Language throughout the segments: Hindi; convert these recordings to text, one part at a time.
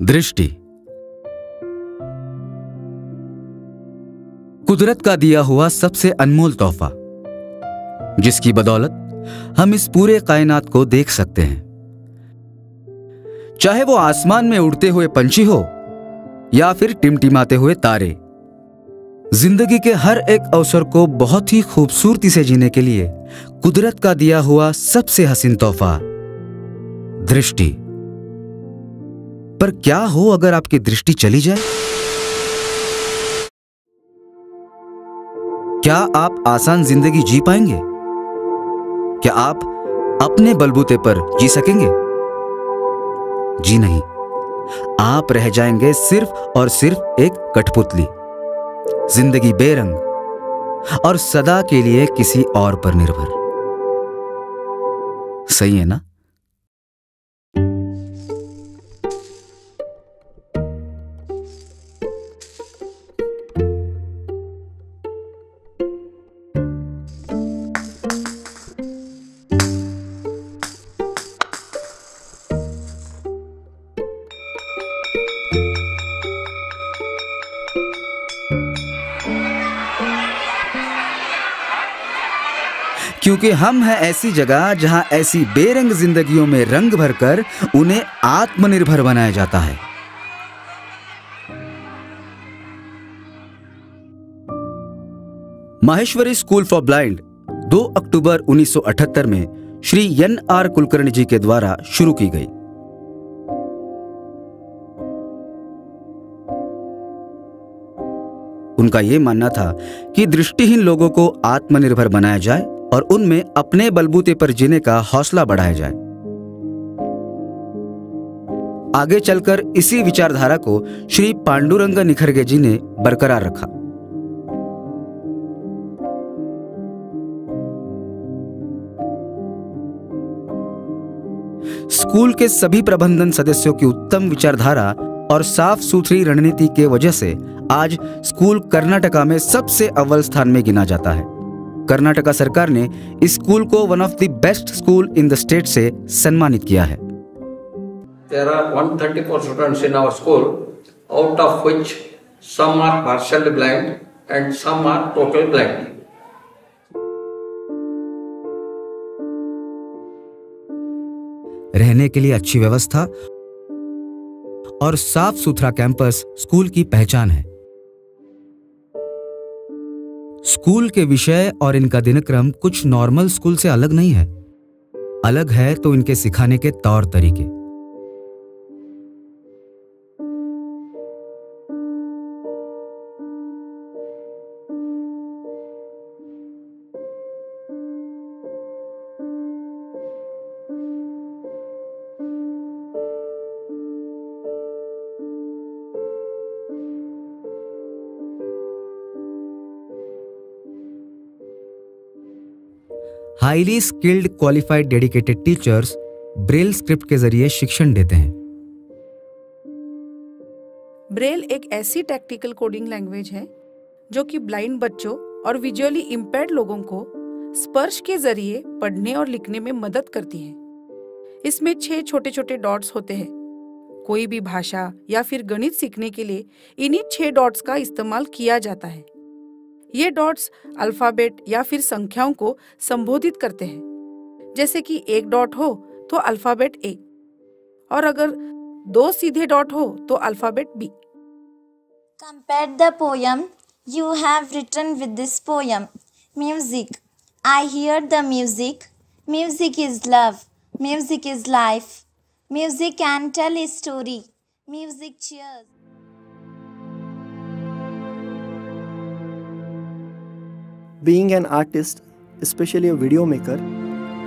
दृष्टि कुदरत का दिया हुआ सबसे अनमोल तोहफा, जिसकी बदौलत हम इस पूरे कायनात को देख सकते हैं। चाहे वो आसमान में उड़ते हुए पंछी हो या फिर टिमटिमाते हुए तारे, जिंदगी के हर एक अवसर को बहुत ही खूबसूरती से जीने के लिए कुदरत का दिया हुआ सबसे हसीन तोहफा दृष्टि। पर क्या हो अगर आपकी दृष्टि चली जाए? क्या आप आसान जिंदगी जी पाएंगे? क्या आप अपने बलबूते पर जी सकेंगे? जी नहीं, आप रह जाएंगे सिर्फ और सिर्फ एक कठपुतली, जिंदगी बेरंग और सदा के लिए किसी और पर निर्भर। सही है ना? क्योंकि हम हैं ऐसी जगह जहां ऐसी बेरंग जिंदगियों में रंग भरकर उन्हें आत्मनिर्भर बनाया जाता है। माहेश्वरी स्कूल फॉर ब्लाइंड 2 अक्टूबर 1978 में श्री NR कुलकर्णी जी के द्वारा शुरू की गई। उनका यह मानना था कि दृष्टिहीन लोगों को आत्मनिर्भर बनाया जाए और उनमें अपने बलबूते पर जीने का हौसला बढ़ाया जाए। आगे चलकर इसी विचारधारा को श्री पांडुरंग निखरगे जी ने बरकरार रखा। स्कूल के सभी प्रबंधन सदस्यों की उत्तम विचारधारा और साफ सुथरी रणनीति के वजह से आज स्कूल कर्नाटका में सबसे अव्वल स्थान में गिना जाता है। कर्नाटका सरकार ने इस स्कूल को one of the best school in the state से सम्मानित किया है। There are 134 students in our school, out of which some are partially blind and some are totally blind. रहने के लिए अच्छी व्यवस्था और साफ सुथरा कैंपस स्कूल की पहचान है। स्कूल के विषय और इनका दिनक्रम कुछ नॉर्मल स्कूल से अलग नहीं है। अलग है तो इनके सिखाने के तौर तरीके। Highly skilled qualified dedicated teachers Braille script के जरिए शिक्षण देते हैं। ब्रेल एक ऐसी टेक्निकल कोडिंग लैंग्वेज है जो कि ब्लाइंड बच्चों और विजुअली इम्पेयर्ड लोगों को स्पर्श के जरिए पढ़ने और लिखने में मदद करती है। इसमें 6 छोटे छोटे डॉट्स होते हैं। कोई भी भाषा या फिर गणित सीखने के लिए इन्हीं 6 डॉट्स का इस्तेमाल किया जाता है। ये डॉट्स अल्फाबेट या फिर संख्याओं को संबोधित करते हैं। जैसे कि 1 डॉट हो तो अल्फाबेट A और अगर 2 सीधे डॉट हो तो alphabet B। Compare the poem you have written with this poem. Music. I hear the music. Music is love. Music is life. Music can tell a story. Music cheers. Being an artist, specially a video maker,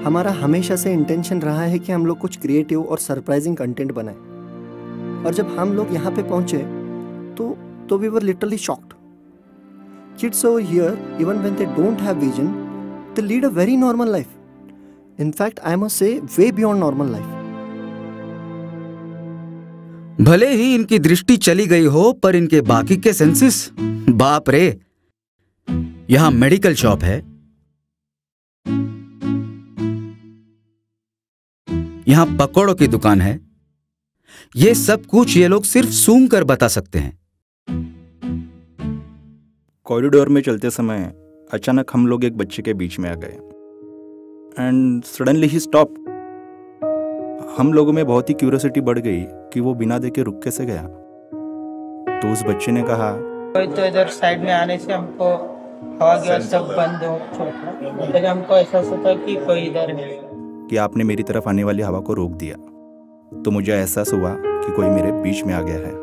हमारा हमेशा से इंटेंशन रहा है कि हम लोग कुछ क्रिएटिव और सरप्राइजिंग कंटेंट बनाएं। और जब हम लोग यहाँ पे पहुँचे तो we were literally shocked. Kids over here, even when they don't have vision, they lead a very normal life. In fact, I must say way beyond normal life. भले ही इनकी दृष्टि चली गई हो, पर इनके बाकी के सेंसेस, बाप रे। यहां मेडिकल शॉप है, यहां पकौड़ों की दुकान है। ये सब कुछ ये लोग सिर्फ सूंघ कर बता सकते हैं। कॉरिडोर में चलते समय अचानक हम लोग एक बच्चे के बीच में आ गए एंड सडनली ही स्टॉप। हम लोगों में बहुत ही क्यूरियोसिटी बढ़ गई कि वो बिना देखे रुक कैसे गया। तो उस बच्चे ने कहा, कोई तो इधर साइड में आने से हमको हवा गया सब बंद हो छोटा, तो हमको एहसास होता कि कोई इधर है, कि आपने मेरी तरफ आने वाली हवा को रोक दिया। तो मुझे एहसास हुआ कि कोई मेरे बीच में आ गया है।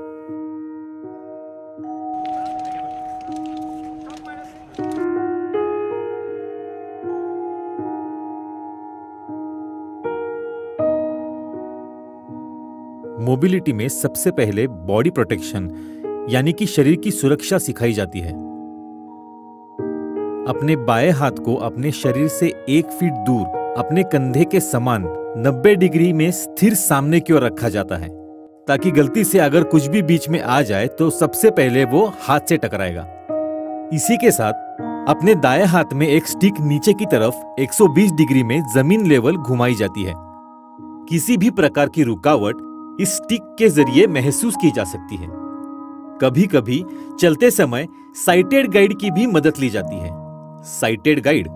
मोबिलिटी में सबसे पहले बॉडी प्रोटेक्शन यानी कि शरीर की सुरक्षा सिखाई जाती है। अपने बाएं हाथ को अपने शरीर से 1 फीट दूर अपने कंधे के समान 90 डिग्री में स्थिर सामने की ओर रखा जाता है, ताकि गलती से अगर कुछ भी बीच में आ जाए तो सबसे पहले वो हाथ से टकराएगा। इसी के साथ अपने दाएं हाथ में एक स्टिक नीचे की तरफ 120 डिग्री में जमीन लेवल घुमाई जाती है। किसी भी प्रकार की रुकावट इस स्टिक के जरिए महसूस की जा सकती है। कभी कभी चलते समय साइटेड गाइड की भी मदद ली जाती है। साइटेड गाइड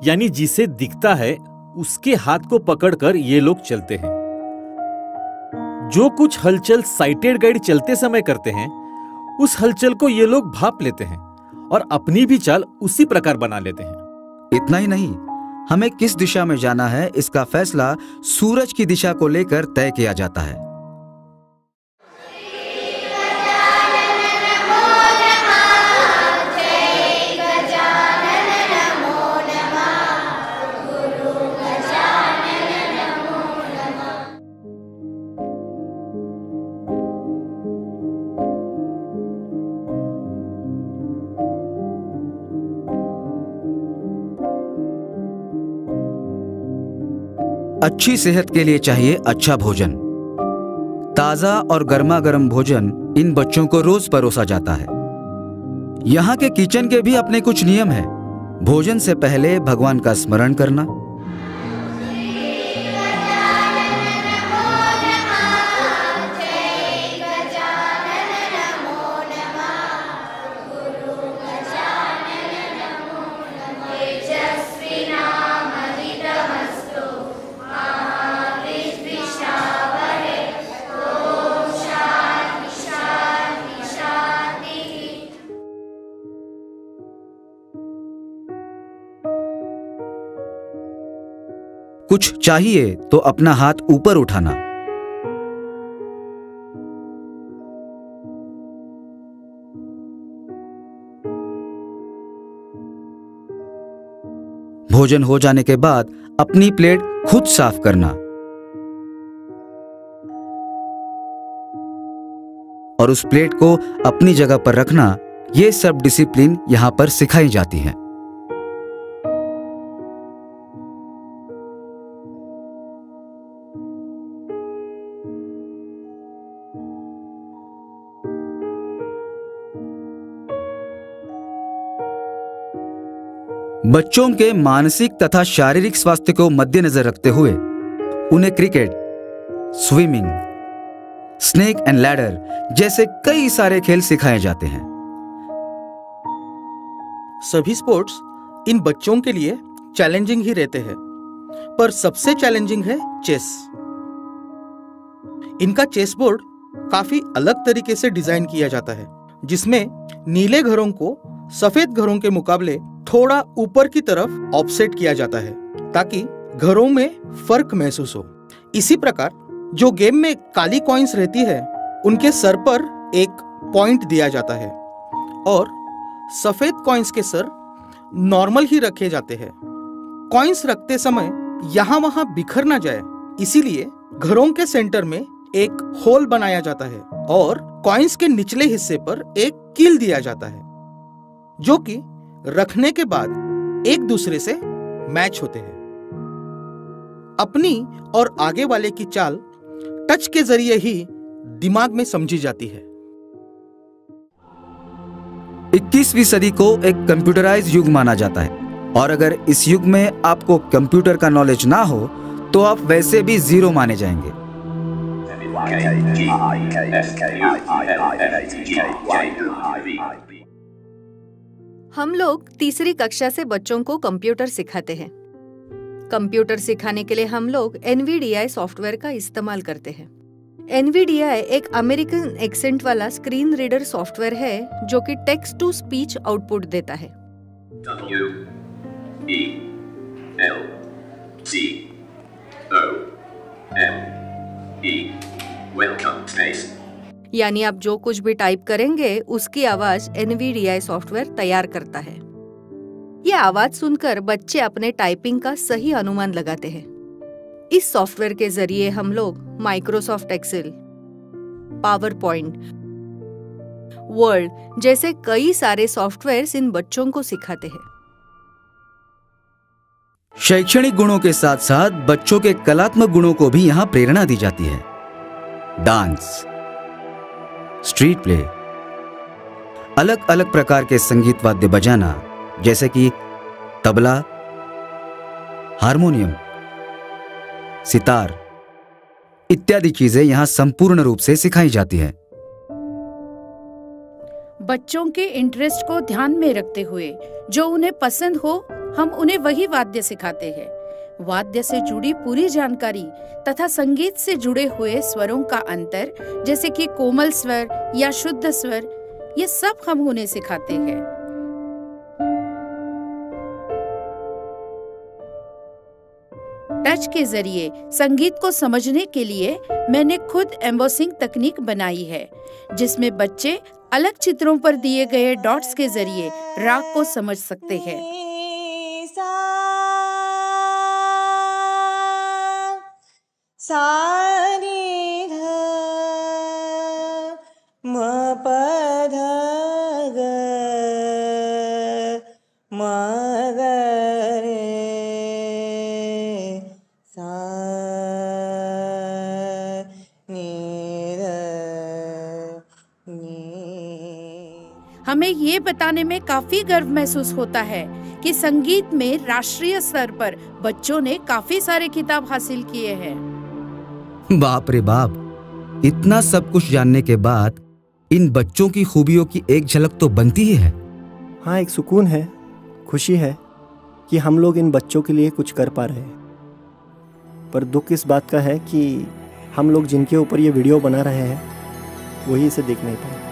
यानी जिसे दिखता है उसके हाथ को पकड़कर ये लोग चलते हैं। जो कुछ हलचल साइटेड गाइड चलते समय करते हैं, उस हलचल को ये लोग भांप लेते हैं और अपनी भी चाल उसी प्रकार बना लेते हैं। इतना ही नहीं, हमें किस दिशा में जाना है इसका फैसला सूरज की दिशा को लेकर तय किया जाता है। अच्छी सेहत के लिए चाहिए अच्छा भोजन। ताजा और गर्मा गर्म भोजन इन बच्चों को रोज परोसा जाता है। यहाँ के किचन के भी अपने कुछ नियम हैं। भोजन से पहले भगवान का स्मरण करना, कुछ चाहिए तो अपना हाथ ऊपर उठाना, भोजन हो जाने के बाद अपनी प्लेट खुद साफ करना और उस प्लेट को अपनी जगह पर रखना। ये सब डिसिप्लिन यहां पर सिखाई जाती है। बच्चों के मानसिक तथा शारीरिक स्वास्थ्य को मद्देनजर रखते हुए उन्हें cricket, swimming, snake and ladder जैसे कई सारे खेल सिखाए जाते हैं। सभी स्पोर्ट्स इन बच्चों के लिए चैलेंजिंग ही रहते हैं, पर सबसे चैलेंजिंग है चेस। इनका चेस बोर्ड काफी अलग तरीके से डिजाइन किया जाता है, जिसमें नीले घरों को सफेद घरों के मुकाबले थोड़ा ऊपर की तरफ ऑफसेट किया जाता है, ताकि घरों में फर्क महसूस हो। इसी प्रकार जो गेम में काली कॉइन्स रहती है, उनके सर पर एक पॉइंट दिया जाता है और सफेद कॉइन्स के सर नॉर्मल ही रखे जाते हैं। कॉइन्स रखते समय यहाँ वहां बिखर ना जाए, इसीलिए घरों के सेंटर में एक होल बनाया जाता है और कॉइन्स के निचले हिस्से पर एक कील दिया जाता है, जो कि रखने के बाद एक दूसरे से मैच होते हैं। अपनी और आगे वाले की चाल टच के जरिए ही दिमाग में समझी जाती है। 21वीं सदी को एक कंप्यूटराइज्ड युग माना जाता है, और अगर इस युग में आपको कंप्यूटर का नॉलेज ना हो तो आप वैसे भी जीरो माने जाएंगे। हम लोग तीसरी कक्षा से बच्चों को कंप्यूटर सिखाते हैं। कंप्यूटर सिखाने के लिए हम लोग NVDI सॉफ्टवेयर का इस्तेमाल करते हैं। NVDI एक अमेरिकन एक्सेंट वाला स्क्रीन रीडर सॉफ्टवेयर है जो कि टेक्स्ट टू स्पीच आउटपुट देता है। यानी आप जो कुछ भी टाइप करेंगे उसकी आवाज NVDI सॉफ्टवेयर तैयार करता है। यह आवाज सुनकर बच्चे अपने टाइपिंग का सही अनुमान लगाते हैं। इस सॉफ्टवेयर के जरिए हम लोग Microsoft Excel, PowerPoint, Word जैसे कई सारे सॉफ्टवेयर्स इन बच्चों को सिखाते हैं। शैक्षणिक गुणों के साथ साथ बच्चों के कलात्मक गुणों को भी यहाँ प्रेरणा दी जाती है। डांस, स्ट्रीट प्ले, अलग अलग प्रकार के संगीत वाद्य बजाना जैसे कि तबला, हारमोनियम, सितार इत्यादि चीजें यहां संपूर्ण रूप से सिखाई जाती है। बच्चों के इंटरेस्ट को ध्यान में रखते हुए जो उन्हें पसंद हो हम उन्हें वही वाद्य सिखाते हैं। वाद्य से जुड़ी पूरी जानकारी तथा संगीत से जुड़े हुए स्वरों का अंतर जैसे कि कोमल स्वर या शुद्ध स्वर, ये सब हम उन्हें सिखाते हैं। टच के जरिए संगीत को समझने के लिए मैंने खुद एम्बोसिंग तकनीक बनाई है, जिसमें बच्चे अलग चित्रों पर दिए गए डॉट्स के जरिए राग को समझ सकते हैं। हमें ये बताने में काफी गर्व महसूस होता है कि संगीत में राष्ट्रीय स्तर पर बच्चों ने काफी सारे खिताब हासिल किए हैं। बाप रे बाप, इतना सब कुछ जानने के बाद इन बच्चों की खूबियों की एक झलक तो बनती ही है। हाँ, एक सुकून है, खुशी है कि हम लोग इन बच्चों के लिए कुछ कर पा रहे हैं। पर दुख इस बात का है कि हम लोग जिनके ऊपर ये वीडियो बना रहे हैं वही इसे देख नहीं पाए।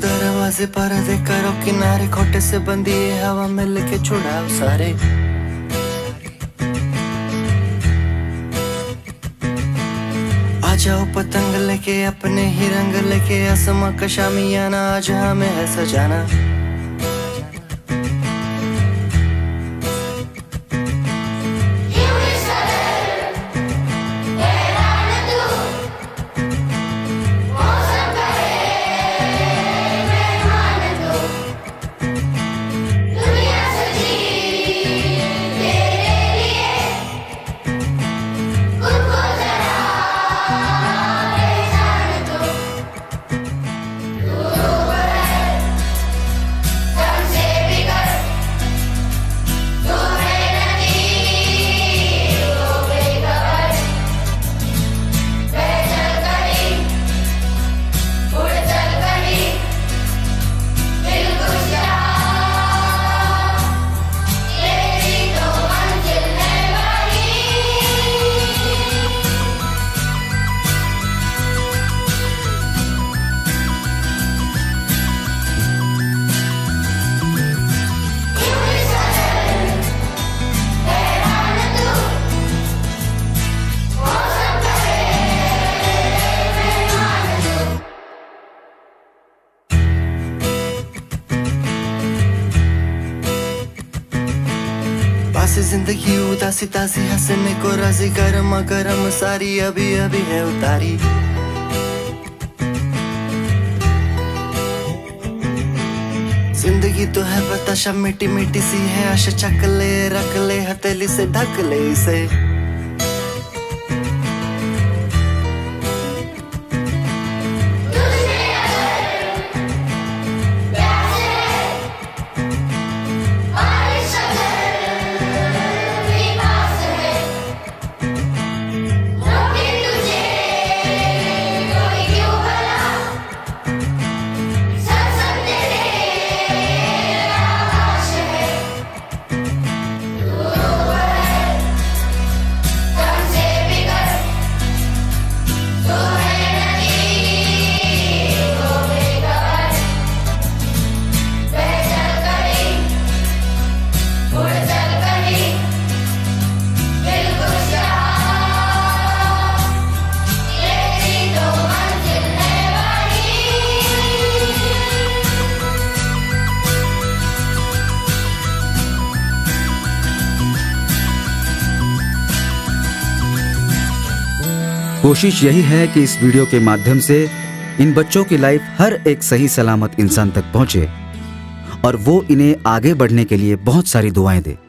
दरवाजे पर्दे करो किनारे, खोटे से बंदी है हवा मिल के छुड़ाओ सारे। आ जाओ पतंग लेके अपने ही रंग लेके, आसमां का शामियाना आज हमें है सजाना। जिंदगी उदासी तासी हंसने को राजी गर्मा गर्म सारी अभी अभी है उतारी। जिंदगी तो है बताशा मिट्टी मिट्टी सी है आशा चक ले रख ले हथेली से ढक ले इसे। कोशिश यही है कि इस वीडियो के माध्यम से इन बच्चों की लाइफ हर एक सही सलामत इंसान तक पहुंचे और वो इन्हें आगे बढ़ने के लिए बहुत सारी दुआएं दे।